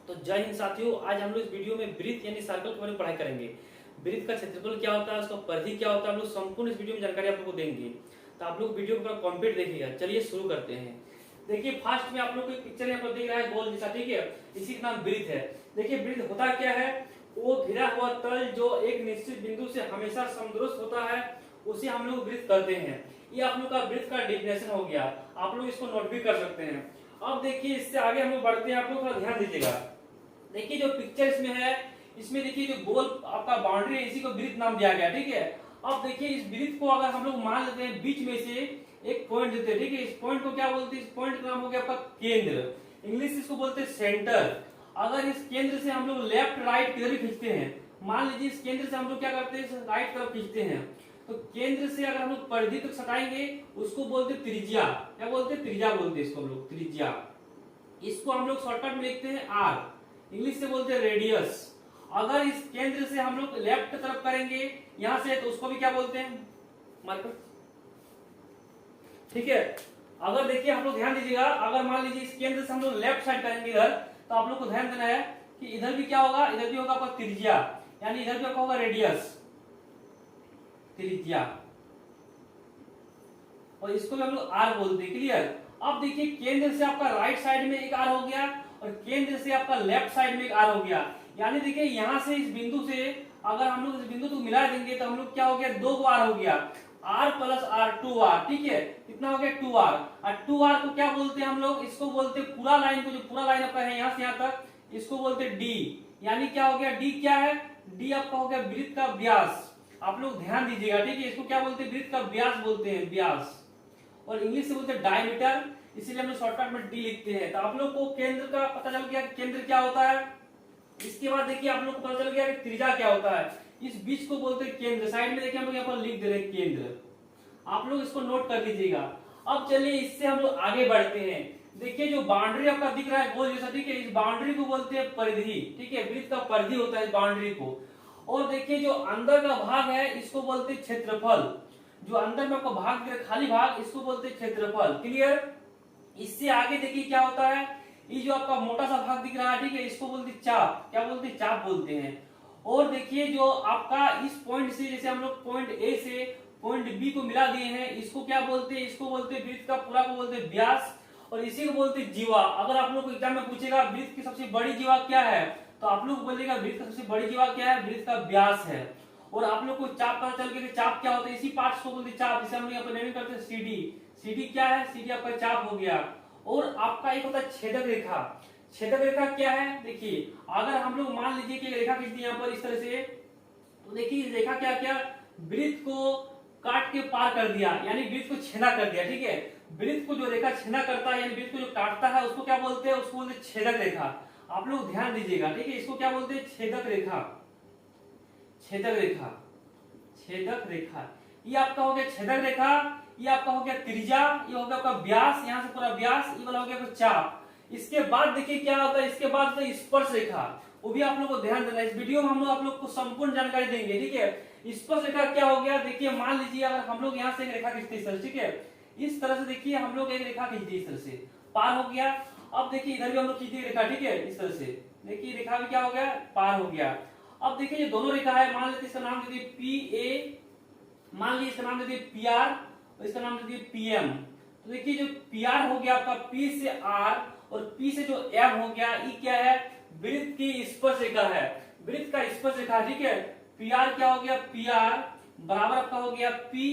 तो जय हिंद साथियों, आज हम लोग इस वीडियो में वृत्त यानी सर्कल के बारे में पढ़ाई करेंगे। वृत्त का क्षेत्रफल क्या होता है, उसका परिधि क्या होता है, हम लोग संपूर्ण इस वीडियो में जानकारी आप लोग को देंगे। तो आप लोग वीडियो को पूरा कंप्लीट देखिएगा। चलिए शुरू करते हैं। देखिए फर्स्ट में आप लोग को एक पिक्चर यहाँ पर दिख रहा है गोल जैसा, ठीक है। इसी का नाम वृत्त है। देखिए वृत्त होता क्या है, वो घिरा हुआ तल जो एक निश्चित बिंदु से हमेशा समदुरुस्त होता है, उसे हम लोग वृत्त कहते हैं। ये आप लोग का वृत्त का डेफिनेशन हो गया। आप लोग इसको नोट भी कर सकते हैं। अब देखिए इससे आगे हम लोग बढ़ते हैं, आप लोग थोड़ा ध्यान दीजिएगा। देखिए जो पिक्चर इसमें है, इसमें देखिए जो गोल आपका बाउंड्री है, इसी को वृत्त नाम दिया गया, ठीक है। अब देखिए इस वृत्त को अगर हम लोग मान लेते हैं बीच में से एक पॉइंट देते हैं, ठीक है। इस पॉइंट को क्या बोलते हैं, इस पॉइंट का नाम हो गया आपका केंद्र, इंग्लिश इसको बोलते हैं सेंटर। अगर इस केंद्र से हम लोग लेफ्ट राइट किधर भी खींचते हैं, मान लीजिए इस केंद्र से हम लोग क्या करते हैं, राइट तरफ खींचते हैं, तो केंद्र से अगर हम लोग परिधि तक सटाएंगे उसको बोलते हैं त्रिज्या। क्या बोलते हैं, त्रिज्या बोलते हैं इसको हम लोग, त्रिज्या। इसको हम लोग शॉर्टकट में लिखते हैं आर, इंग्लिश से बोलते हैं रेडियस। अगर इस केंद्र से हम लोग लेफ्ट तरफ करेंगे यहां से, तो उसको भी क्या बोलते हैं, मार्कर, ठीक है। अगर देखिए आप लोग ध्यान दीजिएगा, अगर मान लीजिए इस केंद्र से हम लोग लेफ्ट साइड करेंगे इधर, तो आप लोग को ध्यान देना है कि इधर भी क्या होगा, इधर भी होगा आपका त्रिज्या, यानी इधर भी आपका होगा रेडियस, त्रिज्या, और इसको भी हम लोग आर बोलते हैं। क्लियर। अब देखिए केंद्र से आपका राइट साइड में एक आर हो गया और केंद्र से आपका लेफ्ट साइड में एक आर हो गया, यानी देखिए यहां से इस बिंदु से अगर हम लोग इस बिंदु को मिला देंगे तो हम लोग क्या हो गया, दो को आर हो गया, r plus r, two r, ठीक है। कितना हो गया, टू आर। और टू आर को क्या बोलते हैं हम लोग, इसको बोलते हैं पूरा लाइन को, जो पूरा लाइन आपका है यहां से यहां तक, इसको बोलते हैं डी। यानी क्या हो गया, डी क्या है, डी आपका हो गया वृत्त का व्यास। आप लोग ध्यान दीजिएगा, ठीक है। इसको क्या बोलते हैं, वृत्त का व्यास बोलते हैं, व्यास, और इंग्लिश से बोलते हैं डायमीटर, इसीलिए हम लोग शॉर्टकट में डी लिखते हैं। तो आप लोग को केंद्र का पता चल गया कि केंद्र क्या होता है। इसके बाद देखिए आप लोग को पता चल गया कि त्रिज्या क्या होता है। इस बीच को बोलते हैं केंद्र। साइड में देखिए हम लोग यहाँ पर लिख दे रहे हैं केंद्र, आप लोग इसको नोट कर लीजिएगा। अब चलिए इससे हम लोग आगे बढ़ते हैं। देखिए जो बाउंड्री आपका दिख रहा है गोल जैसा, ठीक है, इस बाउंड्री को बोलते हैं परिधि, ठीक है। वृत्त का परिधि होता है इस बाउंड्री को। और देखिए जो अंदर का भाग है इसको बोलते हैं क्षेत्रफल। जो अंदर में आपको भाग दिख रहा है, खाली भाग, इसको बोलते हैं क्षेत्रफल। क्लियर। इससे आगे देखिए क्या होता है, ये जो आपका मोटा सा भाग दिख रहा है, ठीक है, इसको बोलते हैं चाप। क्या बोलते हैं, चाप बोलते हैं। और देखिए जो आपका इस पॉइंट से, जैसे हम लोग पॉइंट ए से पॉइंट बी को मिला दिए हैं, इसको क्या बोलते हैं, इसको बोलते हैं वृत्त का पूरा को बोलते हैं व्यास, और इसी को बोलते हैं जीवा। अगर आप लोग को एग्जाम में पूछेगा वृत्त की सबसे बड़ी जीवा क्या है, तो आप लोग बोलेगा वृत्त का सबसे बड़ी जीवा क्या है, वृत्त का व्यास है। और आप लोग को चाप पता चल गया कि चाप क्या होता है, इसी पार्ट को बोलते हैं चाप, जिसे हम लोग यहाँ पर नेमिंग करते हैं सीडी। सीडी क्या है, सीडी आपका चाप हो गया। और आपका एक होता है छेदक रेखा। छेदक रेखा क्या है, देखिए अगर हम लोग मान लीजिए कि रेखा खींच दी यहाँ पर इस तरह से, तो देखिए रेखा क्या क्या, वृत्त को काट के पार कर दिया, यानी वृत्त को छेदा कर दिया, ठीक है। वृत्त को जो रेखा छेदा करता है, यानी वृत्त को जो काटता है, उसको क्या बोलते हैं, उसको बोलते हैं छेदक रेखा। आप लोग ध्यान दीजिएगा, ठीक है। इसको क्या बोलते हैं, छेदक रेखा, छेदक रेखा, छेदक रेखा। ये आपका हो गया छेदक रेखा, ये आपका हो गया त्रिज्या, ये हो गया आपका व्यास, यहाँ से पूरा व्यास, ये वाला हो गया आपका चाप। इसके बाद देखिए क्या होता है, इसके बाद तो स्पर्श रेखा, वो भी आप लोग को ध्यान देना है। इस वीडियो में हम लोग आप लोग को संपूर्ण जानकारी देंगे, ठीक है। स्पर्श रेखा क्या हो गया, देखिए मान लीजिए अगर हम लोग यहाँ से एक रेखा खींचते हैं, ठीक है, इस तरह से देखिए हम लोग एक रेखा खींचते इस तरह से, पार हो गया। अब देखिए इधर भी हम लोग खींचते रेखा, ठीक है, इस तरह से, देखिए रेखा भी क्या हो गया, पार हो गया। अब देखिए ये दोनों रेखा है, मान लेते इसका नाम दे दिए पी ए, मान लीजिए इसका नाम दे दिए पी आर, और इसका नाम दे दिए पीएम। तो देखिए जो पी आर हो गया आपका, पी से आर और पी से जो एम हो गया, ये क्या है, वृत्त की स्पर्श रेखा है, वृत्त का स्पर्श रेखा, ठीक है। पी आर क्या हो गया, पी आर बराबर आपका हो गया पी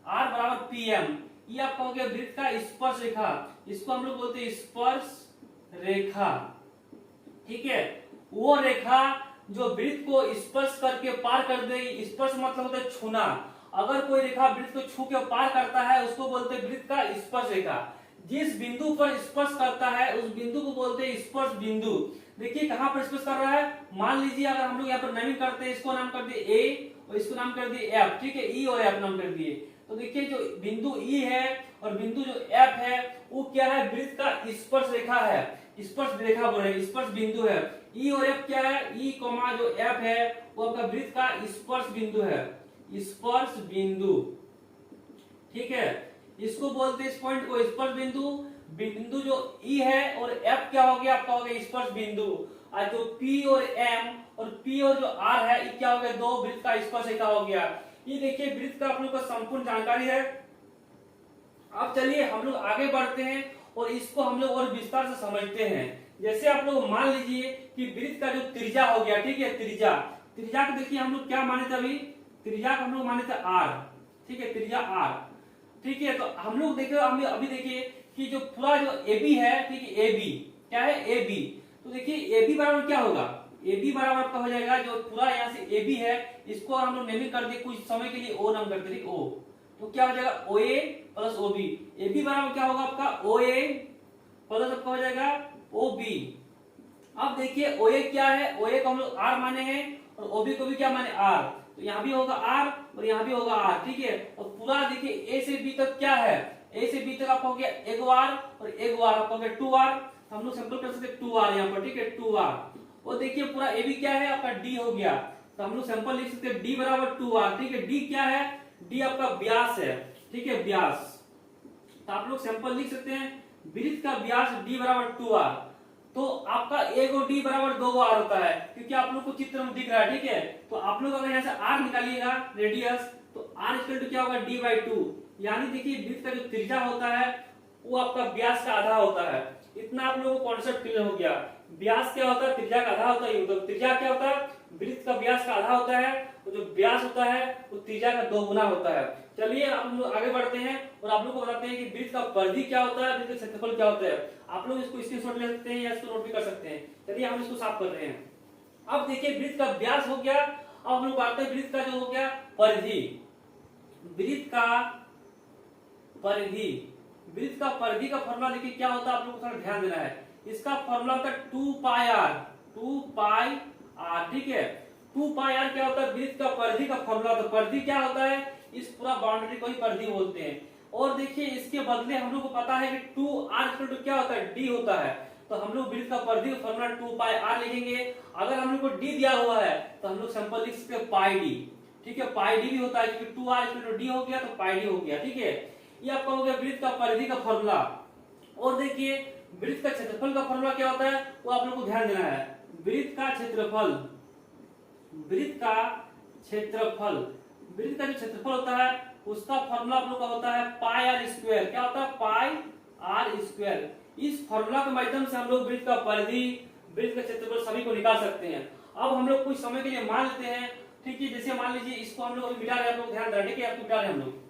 आर बराबर पीएम, ये आपका हो गया वृत्त का स्पर्श रेखा। इसको हम लोग बोलते हैं स्पर्श रेखा, ठीक है। वो रेखा जो वृत्त को स्पर्श करके पार कर दे, स्पर्श मतलब होता है छूना। अगर कोई रेखा वृत्त को छू के पार करता है उसको बोलते हैं वृत्त का स्पर्श रेखा। जिस बिंदु पर स्पर्श करता है उस बिंदु को बोलते हैं स्पर्श बिंदु। देखिए कहां पर स्पर्श कर रहा है, मान लीजिए अगर हम लोग यहाँ पर नेमिंग करते हैं, इसको नाम कर दिए ए और इसको नाम कर दिए एफ, ठीक है, ई और एफ नाम कर दिए। तो देखिए जो बिंदु ई है और बिंदु जो एफ है वो क्या है, वृत्त का स्पर्श रेखा है, स्पर्श रेखा बोल रहे हैं, स्पर्श बिंदु है। ई और एफ क्या है, ई कोमा जो एफ है वो आपका वृत्त का स्पर्श बिंदु है, स्पर्श बिंदु, ठीक है। इसको बोलते हैं इस पॉइंट को स्पर्श बिंदु। बिंदु जो ई है और एफ क्या हो गया आपका, हो गया स्पर्श बिंदु। और जो पी और एम और पी और जो आर है, ये क्या हो गया, दो वृत्त का स्पर्श रेखा हो गया। ये देखिए वृत्त का आप लोग को संपूर्ण जानकारी है। अब चलिए हम लोग आगे बढ़ते हैं और इसको हम लोग और विस्तार से समझते हैं। जैसे आप लोग मान लीजिए कि वृत्त का जो त्रिज्या हो गया, ठीक है, त्रिज्या त्रिज्या को देखिए हम लोग क्या माने थे अभी, त्रिज्या को हम लोग माने थे आर, ठीक है, त्रिज्या आर, ठीक है। तो हम लोग देखिए अभी देखिए कि जो पूरा जो AB है, ठीक है, AB क्या है, AB। तो देखिए AB बराबर क्या होगा, AB बराबर आपका हो जाएगा जो पूरा यहाँ से AB है, इसको हम लोग नेमिंग कर दिए कुछ समय के लिए O नाम करते हैं, O। तो क्या हो जाएगा OA प्लस OB। AB बराबर क्या होगा आपका OA प्लस आपका हो जाएगा OB। अब देखिए OA क्या है, OA को हम लोग R माने हैं और OB को भी क्या माने R। तो यहाँ भी होगा R और यहाँ भी होगा R, ठीक है। और पूरा देखिए A से B तक क्या है, A से B तक आपका हो गया एक बार और एक बार आपका हो गया 2R। हम लोग सिंपल कर सकते हैं 2R यहाँ पर, ठीक है, 2R। और देखिए पूरा AB क्या है आपका D हो गया, तो हम लोग सिंपल लिख सकते हैं D बराबर 2R, ठीक है। D क्या है, D आपका व्यास है, ठीक है, व्यास। तो आप लोग सिंपल लिख सकते हैं वृत्त का व्यास D बराबर 2R। तो आपका एक और D बराबर 2 R होता है, क्योंकि आप लोग को चित्र में दिख रहा है, ठीक है। तो आप लोग अगर यहाँ से R निकालिएगा रेडियस, तो R इक्वल टू क्या होगा D/2। यानी देखिए वृत्त का जो त्रिज्या होता है वो आपका व्यास का आधा होता है। इतना आप लोगों को कॉन्सेप्ट क्लियर हो गया। व्यास क्या होता है, त्रिज्या का आधा होता है। तो त्रिज्या क्या होता है, वृत्त का व्यास का आधा होता है, और जो व्यास होता है वो त्रिज्या का 2 गुना होता है। चलिए हम लोग आगे बढ़ते हैं और आप लोग को बताते हैं कि वृत्त का परिधि क्या होता है, वृत्त का क्षेत्रफल क्या होता है। आप लोग इसको स्क्रीनशॉट ले सकते हैं या इसको नोट भी कर सकते हैं। चलिए हम इसको साफ कर रहे हैं। अब देखिए वृत्त का व्यास हो गया, अब हम लोग बात हैं वृत्त का जो हो गया परिधि। वृत्त का परिधि, वृत्त का परिधि का फॉर्मूला देखिए क्या होता है, आप लोग को थोड़ा ध्यान देना है। इसका फॉर्मूला होता है 2πr, 2πr, ठीक है। 2πr क्या होता है, वृत्त का परिधि का फॉर्मूला होता है। परिधि क्या होता है, इस पूरा बाउंड्री को ही परिधि बोलते हैं। और देखिए इसके बदले हम लोग को पता है कि 2r क्या होता है, d होता है। तो हम लोग वृत्त का परिधि का फॉर्मूला 2πr लिखेंगे। अगर हम लोग को d दिया हुआ है तो हम लोग सिंपल लिख सकते हैं πd, ठीक है। πd भी होता है क्योंकि 2r d हो गया तो πd हो गया, ठीक है। ये आपका हो गया वृत्त का परिधि का फॉर्मूला। और देखिए वृत्त का क्षेत्रफल का फॉर्मूला क्या होता है वो आप लोग को ध्यान देना है। वृत्त का क्षेत्रफल, वृत्त का क्षेत्रफल, वृत्त का जो क्षेत्रफल होता है उसका फॉर्मूला आप लोग का होता है पाई आर स्क्वायर। क्या होता है, पाई आर स्क्वायर। इस फॉर्मूला के माध्यम से हम लोग वृत्त का परिधि, वृत्त का क्षेत्रफल सभी को निकाल सकते हैं। अब हम लोग कुछ समय के लिए मान लेते हैं, ठीक है। जैसे मान लीजिए इसको हम लोग मिटा रहे हैं, आप लोग ध्यान रखें कि आपको मिटा रहे हैं हम लोग।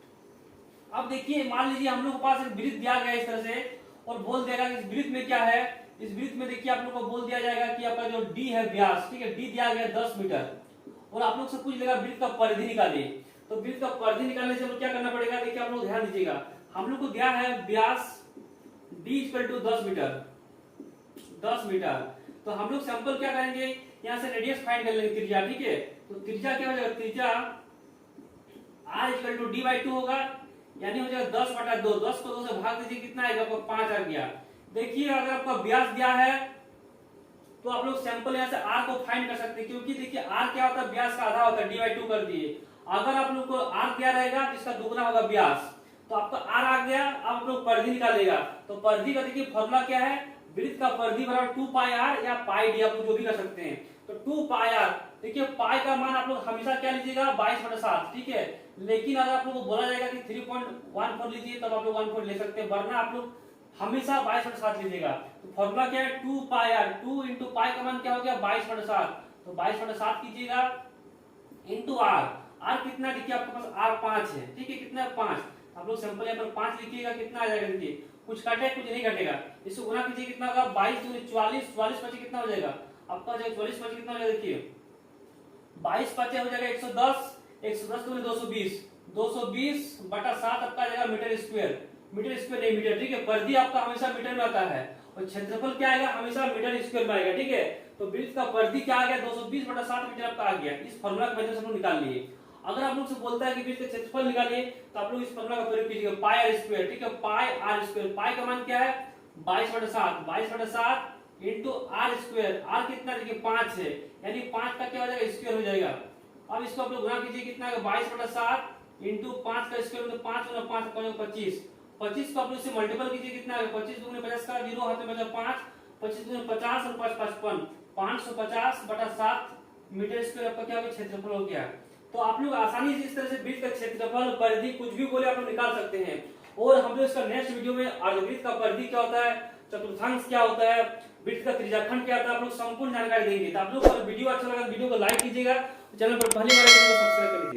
अब देखिए मान लीजिए हम लोग के पास एक वृत्त दिया गया इस तरह से और बोल देगा कि इस वृत्त में क्या है। इस वृत्त में देखिए आप लोग को बोल दिया जाएगा कि आपका जो d है व्यास, ठीक है, d दिया गया 10 मीटर। और आप लोग से पूछ लेगा वृत्त का परिधि निकालिए। तो वृत्त का परिधि निकालने से हम लोग क्या करना पड़ेगा, देखिए आप लोग ध्यान दीजिएगा। हम लोग को दिया है व्यास d = 10 मीटर, 10 मीटर। तो हम लोग सैंपल क्या करेंगे, यहाँ से रेडियस फाइंड कर लेंगे, त्रिज्या, ठीक है। तो त्रिज्या क्या हो जाएगा, त्रिज्या r = d/2 होगा, यानी हो जाएगा 10/2। 10 को 2 से भाग दीजिए, कितना आएगा आपको, 5 आ गया। देखिए अगर आपका व्यास दिया है तो आप लोग सैंपल यहाँ से r को फाइंड कर सकते हैं, क्योंकि देखिए r क्या होता है, व्यास का आधा होता है, d/2 कर दिए। अगर आप लोग को r दिया रहेगा तो इसका दुगना होगा व्यास, तो आपका r आ गया। अब आप लोग परिधि निकालेगा, तो परिधि का देखिए फॉर्मूला क्या है, वृत्त का परिधि बराबर 2πr या πd, आप लोग जो भी कर सकते हैं। तो 2πr, देखिए पाई का मान आप लोग हमेशा क्या लीजिएगा, 22/7, ठीक है। लेकिन अगर आप लोग को बोला जाएगा कि 3.14 लीजिए तब आप लोग 1 ले सकते हैं, वरना आप लोग हमेशा 22/7 लीजिएगा। तो फॉर्मूला क्या है, 2πr, 2 इंटू पाई का मान क्या हो गया, 22/7। तो 22/7 कीजिएगा इंटू r। r कितना, देखिए आपके पास r 5 है, ठीक है, कितना है 5। आप लोग सिंपल यहाँ पर 5 लिखिएगा, कितना आ जाएगा, देखिए कुछ कटे कुछ नहीं कटेगा। इसको गुना कीजिए, कितना होगा 22 दूनी 44, 44 पचे कितना हो जाएगा आपका, 44 पचे कितना हो जाएगा, देखिए 22 पचे हो जाएगा 110, 110 दूनी 220, 220/7 आपका आ जाएगा मीटर स्क्वायर। मीटर स्क्वायर नहीं मीटर, ठीक है। परिधि आपका हमेशा मीटर में आता है और क्षेत्रफल क्या आएगा, हमेशा मीटर स्क्वायर में आएगा, ठीक है। तो वृत्त का परिधि क्या आ गया, 220/7 मीटर आपका आ गया। इस फॉर्मूला की वजह से हम लोग निकाल लिए। अगर आप लोग से बोलता है कि वृत्त का क्षेत्रफल निकालिए तो आप लोग इस फॉर्मूला का प्रयोग कीजिएगा, पाई आर स्क्वायर, ठीक है। पाई आर स्क्वायर, पाई का मान क्या है 22/7, 22/7 इंटू आर स्क्वायर। आर कितना, देखिए 5 है, यानी 5 का क्या हो जाएगा, स्क्वायर हो जाएगा। अब इसको आप लोग गुना कीजिए, कितना है 22/7 इंटू 5 का स्क्वायर, मतलब 5 गुना 5 25, 25 को आप लोग से मल्टीपल कीजिए, कितना है 25 दूनी 50 का, 0 हाथ में बचा 5, 25 दूनी 50 और 5 55, 550/7 मीटर स्क्वायर आपका क्या हो गया, क्षेत्रफल हो गया। तो आप लोग आसानी से इस तरह से वृत्त का क्षेत्रफल, परिधि, कुछ भी बोले आप लोग निकाल सकते हैं। और हम लोग इसका नेक्स्ट वीडियो में अर्धवृत्त का परिधि क्या होता है, चतुर्थांश क्या होता है, वृत्त का त्रिज्याखंड क्या होता है, आप लोग संपूर्ण जानकारी देंगे। तो आप लोग को वीडियो अच्छा लगा तो वीडियो को लाइक कीजिएगा, चैनल पर पहली बार सब्सक्राइब कर लीजिए।